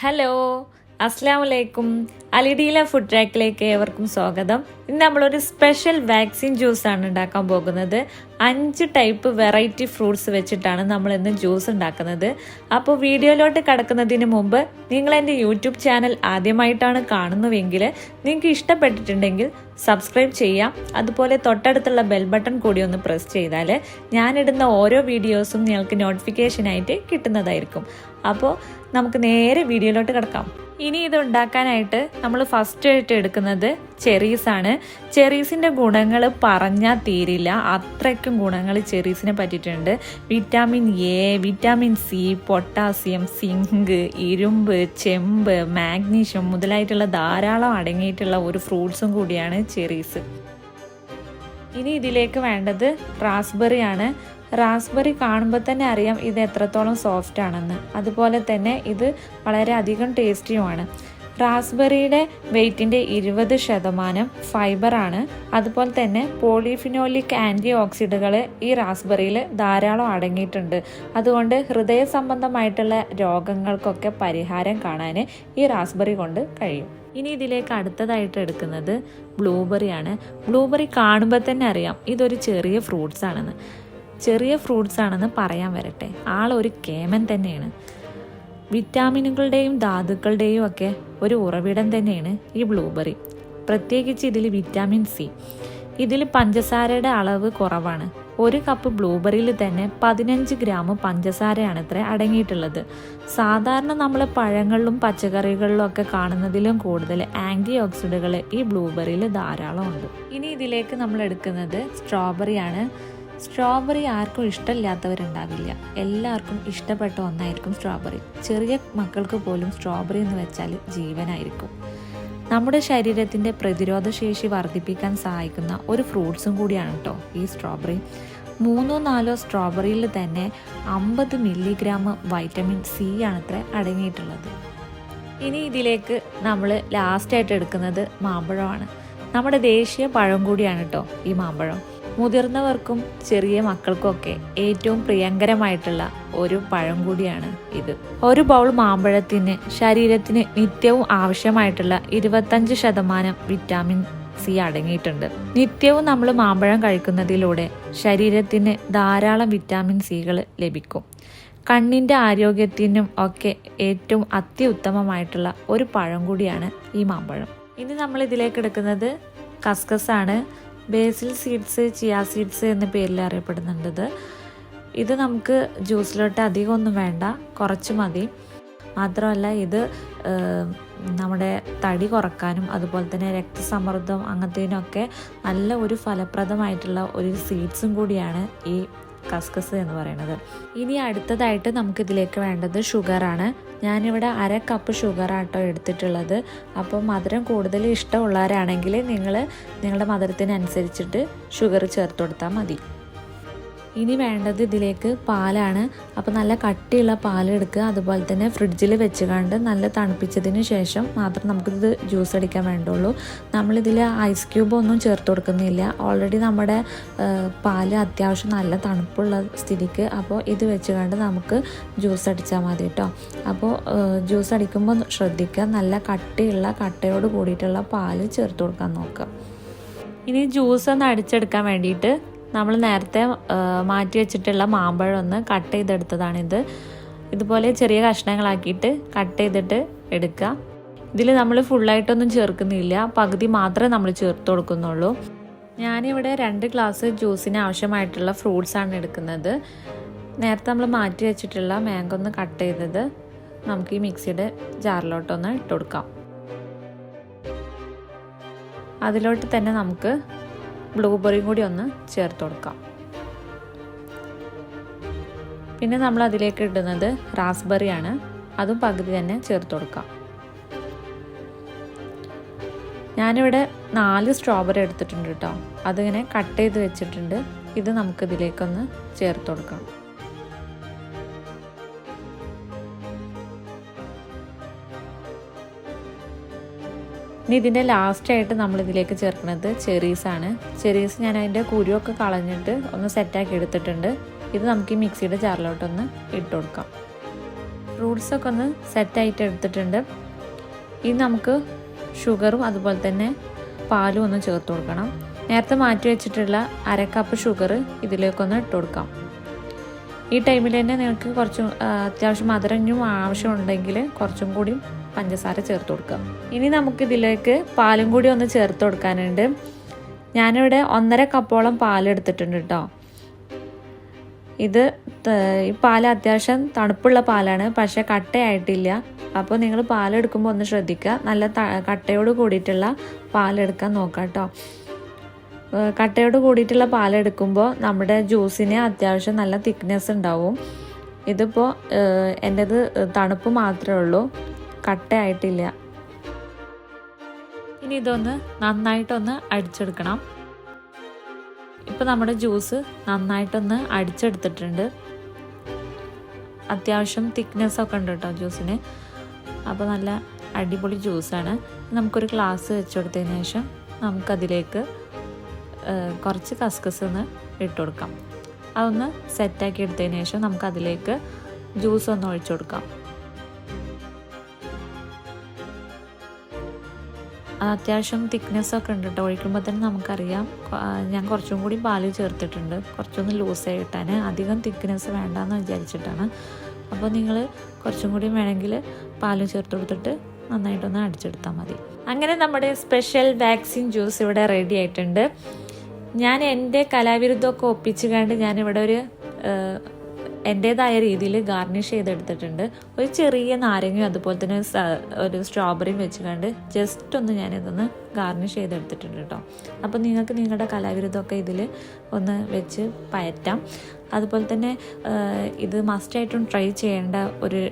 Hello, അസ്സലാമു അലൈക്കും. അലിഡിയിലെ food ട്രാക്കിലേക്ക് ഏവർക്കും സ്വാഗതം. ഇന്ന് നമ്മളൊരു സ്പെഷ്യൽ വാക്സിൻ ജ്യൂസാണ് ഉണ്ടാക്കാൻ പോകുന്നത്. 5 ടൈപ്പ് വെറൈറ്റി ഫ്രൂട്ട്സ് വെച്ചിട്ടാണ് നമ്മൾ ഇന്ന് ജ്യൂസ് ഉണ്ടാക്കുന്നത്. അപ്പോൾ വീഡിയോയിലോട്ട് കടക്കുന്നതിന് മുമ്പ് നിങ്ങൾ എൻ്റെ യൂട്യൂബ് ചാനൽ ആദ്യമായിട്ടാണ് കാണുന്നുവെങ്കിൽ നിങ്ങൾക്ക് ഇഷ്ടപ്പെട്ടിട്ടുണ്ടെങ്കിൽ സബ്സ്ക്രൈബ് ചെയ്യാം. അതുപോലെ തൊട്ടടുത്തുള്ള ബെൽ ബട്ടൺ കൂടി ഒന്ന് പ്രസ് ചെയ്താൽ ഞാനിടുന്ന ഓരോ വീഡിയോസും നിങ്ങൾക്ക് നോട്ടിഫിക്കേഷനായിട്ട് കിട്ടുന്നതായിരിക്കും. അപ്പോൾ നമുക്ക് നേരെ വീഡിയോയിലോട്ട് കിടക്കാം. ഇനി ഇത് ഉണ്ടാക്കാനായിട്ട് നമ്മൾ ഫസ്റ്റ് ആയിട്ട് എടുക്കുന്നത് ചെറീസാണ്. ചെറീസിൻ്റെ ഗുണങ്ങൾ പറഞ്ഞാൽ തീരില്ല, അത്രയ്ക്കും ഗുണങ്ങൾ ചെറീസിനെ പറ്റിയിട്ടുണ്ട്. Vitamin A, vitamin C, potassium, zinc, ഇരുമ്പ്, ചെമ്പ്, മാഗ്നീഷ്യം മുതലായിട്ടുള്ള ധാരാളം അടങ്ങിയിട്ടുള്ള ഒരു ഫ്രൂട്ട്സും കൂടിയാണ് ചെറീസ്. ഇനി ഇതിലേക്ക് വേണ്ടത് റാസ്ബെറി ആണ്. റാസ്ബെറി കാണുമ്പോൾ തന്നെ അറിയാം ഇത് എത്രത്തോളം സോഫ്റ്റ് ആണെന്ന്. അതുപോലെ തന്നെ ഇത് വളരെ അധികം ടേസ്റ്റിയുമാണ്. റാസ്ബെറിയുടെ വെയ്റ്റിൻ്റെ 20% ഫൈബറാണ്. അതുപോലെ തന്നെ പോളിഫിനോലിക് ആൻറ്റി ഓക്സിഡുകൾ ഈ റാസ്ബെറിയിൽ ധാരാളം അടങ്ങിയിട്ടുണ്ട്. അതുകൊണ്ട് ഹൃദയ സംബന്ധമായിട്ടുള്ള രോഗങ്ങൾക്കൊക്കെ പരിഹാരം കാണാൻ ഈ റാസ്ബെറി കൊണ്ട് കഴിയും. ഇനി ഇതിലേക്ക് അടുത്തതായിട്ട് എടുക്കുന്നത് ബ്ലൂബെറിയാണ്. ബ്ലൂബെറി കാണുമ്പോൾ തന്നെ അറിയാം ഇതൊരു ചെറിയ ഫ്രൂട്ട്സ് ആണെന്ന്. ചെറിയ ഫ്രൂട്ട്സ് ആണെന്ന് പറയാൻ വരട്ടെ, ആളൊരു കേമൻ തന്നെയാണ്. വിറ്റാമിനുകളുടെയും ധാതുക്കളുടെയും ഒക്കെ ഒരു ഉറവിടം തന്നെയാണ് ഈ ബ്ലൂബെറി. പ്രത്യേകിച്ച് ഇതിൽ വിറ്റാമിൻ സി. ഇതിൽ പഞ്ചസാരയുടെ അളവ് കുറവാണ്. 1 കപ്പ് ബ്ലൂബെറിയിൽ തന്നെ 15 ഗ്രാം പഞ്ചസാരയാണ് ഇത്ര അടങ്ങിയിട്ടുള്ളത്. സാധാരണ നമ്മൾ പഴങ്ങളിലും പച്ചക്കറികളിലും ഒക്കെ കാണുന്നതിലും കൂടുതൽ ആൻറ്റി ഓക്സിഡുകൾ ഈ ബ്ലൂബെറിയിൽ ധാരാളം ഉണ്ട്. ഇനി ഇതിലേക്ക് നമ്മൾ എടുക്കുന്നത് സ്ട്രോബെറിയാണ്. സ്ട്രോബെറി ആർക്കും ഇഷ്ടമില്ലാത്തവരുണ്ടാവില്ല, എല്ലാവർക്കും ഇഷ്ടപ്പെട്ട ഒന്നായിരിക്കും സ്ട്രോബെറി. ചെറിയ മക്കൾക്ക് പോലും സ്ട്രോബെറി എന്ന് വെച്ചാൽ ജീവനായിരിക്കും. നമ്മുടെ ശരീരത്തിൻ്റെ പ്രതിരോധശേഷി വർദ്ധിപ്പിക്കാൻ സഹായിക്കുന്ന ഒരു ഫ്രൂട്ട്സും കൂടിയാണ് കേട്ടോ ഈ സ്ട്രോബെറി. 3-4 സ്ട്രോബെറിയിൽ തന്നെ 50 മില്ലിഗ്രാം വൈറ്റമിൻ സി ആണത്ര അടങ്ങിയിട്ടുള്ളത്. ഇനി ഇതിലേക്ക് നമ്മൾ ലാസ്റ്റായിട്ട് എടുക്കുന്നത് മാമ്പഴമാണ്. നമ്മുടെ ദേശീയ പഴം കൂടിയാണ് കേട്ടോ ഈ മാമ്പഴം. മുതിർന്നവർക്കും ചെറിയ മക്കൾക്കൊക്കെ ഏറ്റവും പ്രിയങ്കരമായിട്ടുള്ള ഒരു പഴം കൂടിയാണ് ഇത്. ഒരു ബൗൾ മാമ്പഴത്തിന് ശരീരത്തിന് നിത്യവും ആവശ്യമായിട്ടുള്ള 25% വിറ്റാമിൻ സി അടങ്ങിയിട്ടുണ്ട്. നിത്യവും നമ്മൾ മാമ്പഴം കഴിക്കുന്നതിലൂടെ ശരീരത്തിന് ധാരാളം വിറ്റാമിൻ സികൾ ലഭിക്കും. കണ്ണിൻ്റെ ആരോഗ്യത്തിനും ഒക്കെ ഏറ്റവും അത്യുത്തമമായിട്ടുള്ള ഒരു പഴം കൂടിയാണ് ഈ മാമ്പഴം. ഇനി നമ്മൾ ഇതിലേക്ക് എടുക്കുന്നത് കസ്കസാണ്. ബാസിൽ സീഡ്സ്, ചിയ സീഡ്സ് എന്ന പേരിൽ അറിയപ്പെടുന്നുണ്ട്. ഇത് നമുക്ക് ജ്യൂസിലോട്ട് അധികം ഒന്നും വേണ്ട, കുറച്ച് മതി. മാത്രമല്ല ഇത് നമ്മുടെ തടി കുറക്കാനും അതുപോലെ തന്നെ രക്തസമ്മർദ്ദം അങ്ങനത്തേനൊക്കെ നല്ല ഒരു ഫലപ്രദമായിട്ടുള്ള ഒരു സീഡ്സും കൂടിയാണ് ഈ കസ്കസ് എന്ന് പറയുന്നത്. ഇനി അടുത്തതായിട്ട് നമുക്കിതിലേക്ക് വേണ്ടത് ഷുഗറാണ്. ഞാനിവിടെ 1/2 കപ്പ് ഷുഗറാട്ടോ എടുത്തിട്ടുള്ളത്. അപ്പോൾ മധുരം കൂടുതൽ ഇഷ്ടമുള്ളവരാണെങ്കിൽ നിങ്ങൾ നിങ്ങളുടെ മധുരത്തിനനുസരിച്ചിട്ട് ഷുഗർ ചേർത്ത് കൊടുത്താൽ മതി. ഇനി വേണ്ടത് ഇതിലേക്ക് പാലാണ്. അപ്പോൾ നല്ല കട്ടിയുള്ള പാലെടുക്കുക. അതുപോലെ തന്നെ ഫ്രിഡ്ജിൽ വെച്ചുകൊണ്ട് നല്ല തണുപ്പിച്ചതിന് ശേഷം മാത്രം നമുക്കിത് ജ്യൂസ് അടിക്കാൻ വേണ്ടുള്ളൂ. നമ്മളിതിൽ ഐസ് ക്യൂബ് ഒന്നും ചേർത്ത് കൊടുക്കുന്നില്ല. ഓൾറെഡി നമ്മുടെ പാല് അത്യാവശ്യം നല്ല തണുപ്പുള്ള സ്ഥിതിക്ക് അപ്പോൾ ഇത് വെച്ചുകൊണ്ട് നമുക്ക് ജ്യൂസ് അടിച്ചാൽ മതി കേട്ടോ. അപ്പോൾ ജ്യൂസ് അടിക്കുമ്പോൾ ശ്രദ്ധിക്കുക, നല്ല കട്ടയോട് കൂടിയിട്ടുള്ള പാല് ചേർത്ത് കൊടുക്കാൻ നോക്കുക. ഇനി ജ്യൂസ് ഒന്ന് അടിച്ചെടുക്കാൻ വേണ്ടിയിട്ട് നമ്മൾ നേരത്തെ മാറ്റി വെച്ചിട്ടുള്ള മാമ്പഴം ഒന്ന് കട്ട് ചെയ്തെടുത്തതാണിത്. ഇതുപോലെ ചെറിയ കഷ്ണങ്ങളാക്കിയിട്ട് കട്ട് ചെയ്തിട്ട് എടുക്കുക. ഇതിൽ നമ്മൾ ഫുള്ളായിട്ടൊന്നും ചേർക്കുന്നില്ല, പകുതി മാത്രമേ നമ്മൾ ചേർത്ത് കൊടുക്കുന്നുള്ളൂ. ഞാനിവിടെ 2 ഗ്ലാസ് ജ്യൂസിന് ആവശ്യമായിട്ടുള്ള ഫ്രൂട്ട്സാണ് എടുക്കുന്നത്. നേരത്തെ നമ്മൾ മാറ്റി വെച്ചിട്ടുള്ള മാംഗോ ഒന്ന് കട്ട് ചെയ്തത് നമുക്ക് ഈ മിക്സിയുടെ ജാറിലോട്ടൊന്ന് ഇട്ട് കൊടുക്കാം. അതിലോട്ട് തന്നെ നമുക്ക് ബ്ലൂബെറിയും കൂടി ഒന്ന് ചേർത്ത് കൊടുക്കാം. പിന്നെ നമ്മൾ അതിലേക്ക് ഇടുന്നത് റാസ്ബെറിയാണ്, അതും പകുതി തന്നെ ചേർത്ത് കൊടുക്കാം. ഞാനിവിടെ 4 സ്ട്രോബെറി എടുത്തിട്ടുണ്ട് കേട്ടോ. അതിങ്ങനെ കട്ട് ചെയ്ത് വെച്ചിട്ടുണ്ട്. ഇത് നമുക്കിതിലേക്കൊന്ന് ചേർത്ത് കൊടുക്കാം. ഇനി ഇതിൻ്റെ ലാസ്റ്റായിട്ട് നമ്മളിതിലേക്ക് ചേർക്കുന്നത് ചെറീസാണ്. ചെറീസ് ഞാൻ അതിൻ്റെ കുരുവൊക്കെ കളഞ്ഞിട്ട് ഒന്ന് സെറ്റാക്കി എടുത്തിട്ടുണ്ട്. ഇത് നമുക്ക് ഈ മിക്സിയുടെ ജാറിലോട്ടൊന്ന് ഇട്ട് കൊടുക്കാം. ഫ്രൂട്ട്സൊക്കെ ഒന്ന് സെറ്റായിട്ട് എടുത്തിട്ടുണ്ട്. ഇനി നമുക്ക് ഷുഗറും അതുപോലെ തന്നെ പാലും ഒന്ന് ചേർത്ത് കൊടുക്കണം. നേരത്തെ മാറ്റി വെച്ചിട്ടുള്ള 1/2 കപ്പ് ഷുഗർ ഇതിലേക്കൊന്ന് ഇട്ട് കൊടുക്കാം. ഈ ടൈമിൽ തന്നെ നിങ്ങൾക്ക് കുറച്ച് അത്യാവശ്യം മധുരം ആവശ്യമുണ്ടെങ്കിൽ കുറച്ചും കൂടി പഞ്ചസാര ചേർത്ത് കൊടുക്കാം. ഇനി നമുക്കിതിലേക്ക് പാലും കൂടി ഒന്ന് ചേർത്ത് കൊടുക്കാനുണ്ട്. ഞാനിവിടെ 1.5 കപ്പോളം പാലെടുത്തിട്ടുണ്ട് കേട്ടോ. ഈ പാൽ അത്യാവശ്യം തണുപ്പുള്ള പാലാണ്, പക്ഷേ കട്ടയായിട്ടില്ല. അപ്പോൾ നിങ്ങൾ പാലെടുക്കുമ്പോൾ ഒന്ന് ശ്രദ്ധിക്കുക, നല്ല കട്ടയോട് കൂടിയിട്ടുള്ള പാലെടുക്കാൻ നോക്കാം കേട്ടോ. കട്ടയോട് കൂടിയിട്ടുള്ള പാലെടുക്കുമ്പോൾ നമ്മുടെ ജ്യൂസിന് അത്യാവശ്യം നല്ല തിക്നെസ് ഉണ്ടാവും. ഇതിപ്പോൾ എൻ്റേത് തണുപ്പ് മാത്രമേ ഉള്ളൂ, കട്ടയായിട്ടില്ല. ഇനി ഇതൊന്ന് നന്നായിട്ടൊന്ന് അടിച്ചെടുക്കണം. ഇപ്പോൾ നമ്മുടെ ജ്യൂസ് നന്നായിട്ടൊന്ന് അടിച്ചെടുത്തിട്ടുണ്ട്. അത്യാവശ്യം തിക്നെസ്സൊക്കെ ഉണ്ട് കേട്ടോ ജ്യൂസിന്. അപ്പോൾ നല്ല അടിപൊളി ജ്യൂസാണ്. നമുക്കൊരു ഗ്ലാസ് വെച്ച് കൊടുത്തതിന് ശേഷം നമുക്കതിലേക്ക് കുറച്ച് കസ്കസ് ഒന്ന് ഇട്ട് കൊടുക്കാം. അതൊന്ന് സെറ്റാക്കി എടുത്തതിന് ശേഷം നമുക്കതിലേക്ക് ജ്യൂസ് ഒന്ന് ഒഴിച്ചു കൊടുക്കാം. അത്യാവശ്യം തിക്നെസ്സൊക്കെ ഉണ്ട് കേട്ടോ. ഒഴിക്കുമ്പോൾ തന്നെ നമുക്കറിയാം. ഞാൻ കുറച്ചും കൂടി പാല് ചേർത്തിട്ടുണ്ട്, കുറച്ചൊന്ന് ലൂസായി കിട്ടാൻ. അധികം തിക്നെസ് വേണ്ടാന്ന് വിചാരിച്ചിട്ടാണ്. അപ്പോൾ നിങ്ങൾ കുറച്ചും കൂടി വേണമെങ്കിൽ പാല് ചേർത്ത് കൊടുത്തിട്ട് നന്നായിട്ടൊന്ന് അടിച്ചെടുത്താൽ മതി. അങ്ങനെ നമ്മുടെ സ്പെഷ്യൽ വാക്സിൻ ജ്യൂസ് ഇവിടെ റെഡി ആയിട്ടുണ്ട്. ഞാൻ എൻ്റെ കലാവിരുദ്ധമൊക്കെ ഒപ്പിച്ച് കണ്ട് ഞാനിവിടെ ഒരു എൻ്റേതായ രീതിയിൽ ഗാർണിഷ് ചെയ്തെടുത്തിട്ടുണ്ട്. ഒരു ചെറിയ നാരങ്ങയും അതുപോലെ തന്നെ ഒരു സ്ട്രോബെറിയും വെച്ച് കണ്ട് ജസ്റ്റ് ഒന്ന് ഞാനിതൊന്ന് ഗാർണിഷ് ചെയ്തെടുത്തിട്ടുണ്ട് കേട്ടോ. അപ്പോൾ നിങ്ങൾക്ക് നിങ്ങളുടെ കലാവിരുദ്ധമൊക്കെ ഇതിൽ ഒന്ന് വെച്ച് പയറ്റാം. അതുപോലെ തന്നെ ഇത് മസ്റ്റായിട്ടും ട്രൈ ചെയ്യേണ്ട ഒരു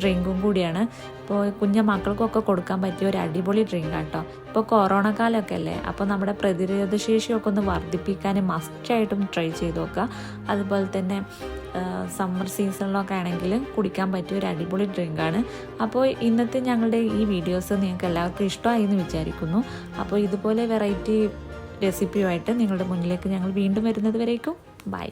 ഡ്രിങ്കും കൂടിയാണ്. ഇപ്പോൾ കുഞ്ഞു മക്കൾക്കൊക്കെ കൊടുക്കാൻ പറ്റിയ ഒരു അടിപൊളി ഡ്രിങ്കാണ് കേട്ടോ. ഇപ്പോൾ കൊറോണ കാലമൊക്കെ അല്ലേ, അപ്പോൾ നമ്മുടെ പ്രതിരോധ ശേഷിയൊക്കെ ഒന്ന് വർദ്ധിപ്പിക്കാൻ മസ്റ്റായിട്ടും ട്രൈ ചെയ്ത് നോക്കുക. അതുപോലെ തന്നെ സമ്മർ സീസണിലൊക്കെ ആണെങ്കിൽ കുടിക്കാൻ പറ്റിയ ഒരു അടിപൊളി ഡ്രിങ്കാണ്. അപ്പോൾ ഇന്നത്തെ ഞങ്ങളുടെ ഈ വീഡിയോസ് നിങ്ങൾക്ക് എല്ലാവർക്കും ഇഷ്ടമായി എന്ന് വിചാരിക്കുന്നു. അപ്പോൾ ഇതുപോലെ വെറൈറ്റി റെസിപ്പിയുമായിട്ട് നിങ്ങളുടെ മുന്നിലേക്ക് ഞങ്ങൾ വീണ്ടും വരുന്നത് വരേക്കും ബൈ.